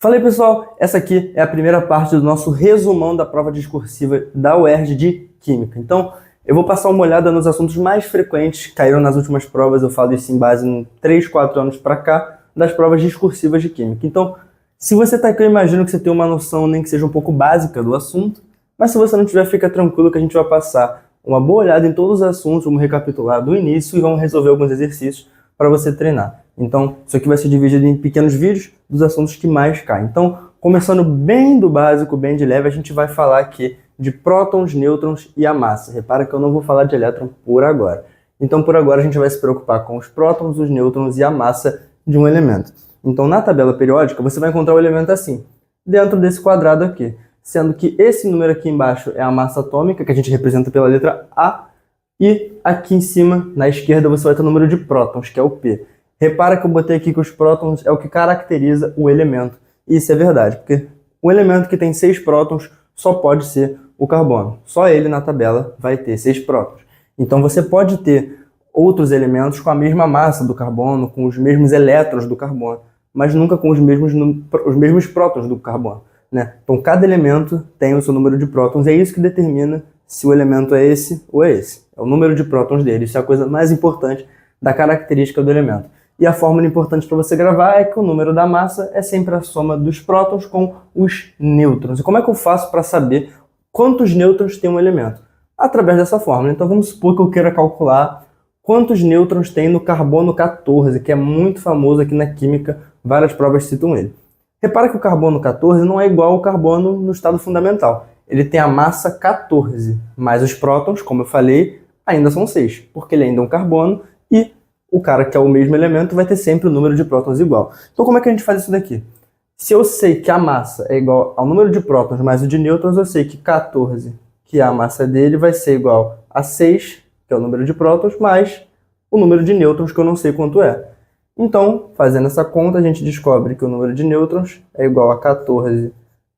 Fala aí, pessoal, essa aqui é a primeira parte do nosso resumão da prova discursiva da UERJ de Química. Então, eu vou passar uma olhada nos assuntos mais frequentes que caíram nas últimas provas. Eu falo isso em base em 3, 4 anos para cá, das provas discursivas de Química. Então, se você está aqui, eu imagino que você tem uma noção, nem que seja um pouco básica do assunto, mas se você não tiver, fica tranquilo que a gente vai passar uma boa olhada em todos os assuntos, vamos recapitular do início e vamos resolver alguns exercícios para você treinar. Então, isso aqui vai ser dividido em pequenos vídeos dos assuntos que mais caem. Então, começando bem do básico, bem de leve, a gente vai falar aqui de prótons, nêutrons e a massa. Repara que eu não vou falar de elétron por agora. Então, por agora, a gente vai se preocupar com os prótons, os nêutrons e a massa de um elemento. Então, na tabela periódica, você vai encontrar o elemento assim, dentro desse quadrado aqui, sendo que esse número aqui embaixo é a massa atômica, que a gente representa pela letra A, e aqui em cima, na esquerda, você vai ter o número de prótons, que é o P. Repara que eu botei aqui que os prótons é o que caracteriza o elemento. E isso é verdade, porque o elemento que tem 6 prótons só pode ser o carbono. Só ele na tabela vai ter 6 prótons. Então você pode ter outros elementos com a mesma massa do carbono, com os mesmos elétrons do carbono, mas nunca com os mesmos prótons do carbono, né? Então cada elemento tem o seu número de prótons e é isso que determina se o elemento é esse ou é esse. É o número de prótons dele. Isso é a coisa mais importante da característica do elemento. E a fórmula importante para você gravar é que o número da massa é sempre a soma dos prótons com os nêutrons. E como é que eu faço para saber quantos nêutrons tem um elemento? Através dessa fórmula. Então vamos supor que eu queira calcular quantos nêutrons tem no carbono 14, que é muito famoso aqui na química, várias provas citam ele. Repara que o carbono 14 não é igual ao carbono no estado fundamental. Ele tem a massa 14, mas os prótons, como eu falei, ainda são 6, porque ele ainda é um carbono e o cara que é o mesmo elemento vai ter sempre o número de prótons igual. Então como é que a gente faz isso daqui? Se eu sei que a massa é igual ao número de prótons mais o de nêutrons, eu sei que 14, que é a massa dele, vai ser igual a 6, que é o número de prótons, mais o número de nêutrons, que eu não sei quanto é. Então, fazendo essa conta, a gente descobre que o número de nêutrons é igual a 14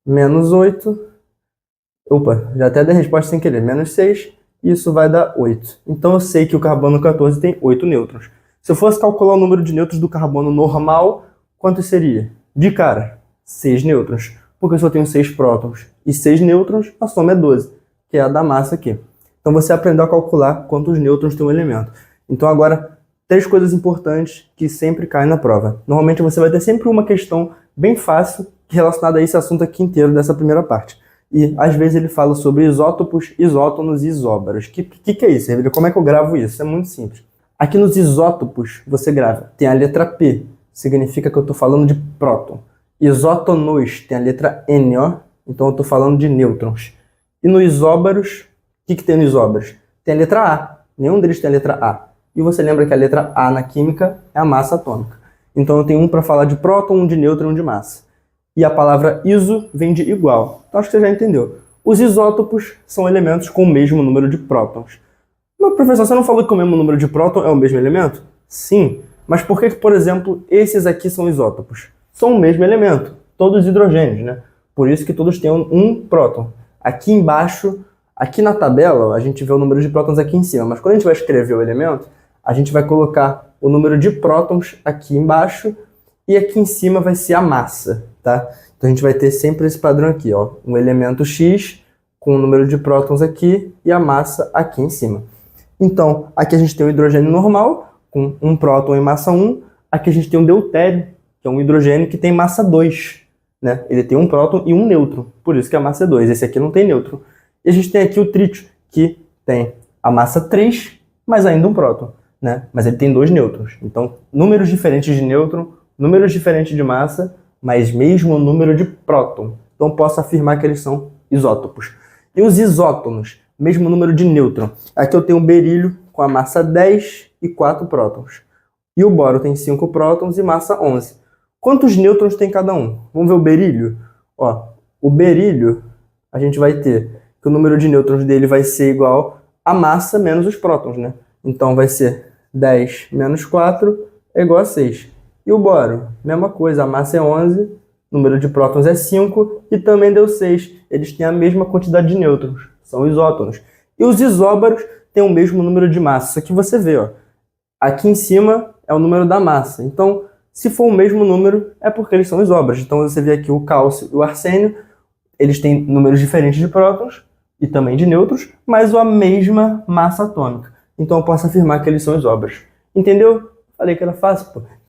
menos 8. Opa, já até dei a resposta sem querer. Menos 6, isso vai dar 8. Então eu sei que o carbono 14 tem 8 nêutrons. Se eu fosse calcular o número de nêutrons do carbono normal, quanto seria? De cara, 6 nêutrons, porque eu só tenho 6 prótons. E 6 nêutrons, a soma é 12, que é a da massa aqui. Então você aprendeu a calcular quantos nêutrons tem um elemento. Então agora, 3 coisas importantes que sempre caem na prova. Normalmente você vai ter sempre uma questão bem fácil relacionada a esse assunto aqui inteiro dessa primeira parte. E às vezes ele fala sobre isótopos, isótonos e isóbaros. Que é isso? Como é que eu gravo isso? É muito simples. Aqui nos isótopos, você grava, tem a letra P, significa que eu estou falando de próton. Isótonos, tem a letra N, ó, então eu estou falando de nêutrons. E no isóbaros, o que tem no isóbaros? Tem a letra A, nenhum deles tem a letra A. E você lembra que a letra A na química é a massa atômica. Então eu tenho um para falar de próton, um de nêutron e um de massa. E a palavra iso vem de igual. Então acho que você já entendeu. Os isótopos são elementos com o mesmo número de prótons. Mas, professor, você não falou que o mesmo número de próton é o mesmo elemento? Sim. Mas por que, por exemplo, esses aqui são isótopos? São o mesmo elemento, todos hidrogênios, né? Por isso que todos têm um próton. Aqui embaixo, aqui na tabela, ó, a gente vê o número de prótons aqui em cima. Mas quando a gente vai escrever o elemento, a gente vai colocar o número de prótons aqui embaixo e aqui em cima vai ser a massa, tá? Então a gente vai ter sempre esse padrão aqui, ó. Um elemento X com o número de prótons aqui e a massa aqui em cima. Então, aqui a gente tem o hidrogênio normal, com um próton e massa 1. Aqui a gente tem o deutério, que é um hidrogênio que tem massa 2. Né? Ele tem um próton e um nêutron, por isso que a massa é 2. Esse aqui não tem nêutron. E a gente tem aqui o trítio, que tem a massa 3, mas ainda um próton. Né? Mas ele tem 2 nêutrons. Então, números diferentes de nêutron, números diferentes de massa, mas mesmo número de próton. Então, posso afirmar que eles são isótopos. E os isótonos? Mesmo número de nêutron. Aqui eu tenho o berílio com a massa 10 e 4 prótons. E o boro tem 5 prótons e massa 11. Quantos nêutrons tem cada um? Vamos ver o berílio? Ó, o berílio, a gente vai ter que o número de nêutrons dele vai ser igual a massa menos os prótons, né? Então vai ser 10 menos 4 é igual a 6. E o boro? Mesma coisa, a massa é 11, o número de prótons é 5 e também deu 6. Eles têm a mesma quantidade de nêutrons. São isótonos. E os isóbaros têm o mesmo número de massa. Isso aqui você vê, ó. Aqui em cima é o número da massa. Então, Se for o mesmo número, é porque eles são isóbaros. Então você vê aqui o cálcio e o arsênio, eles têm números diferentes de prótons e também de nêutrons, mas a mesma massa atômica. Então eu posso afirmar que eles são isóbaros. Entendeu? Falei que era fácil, pô.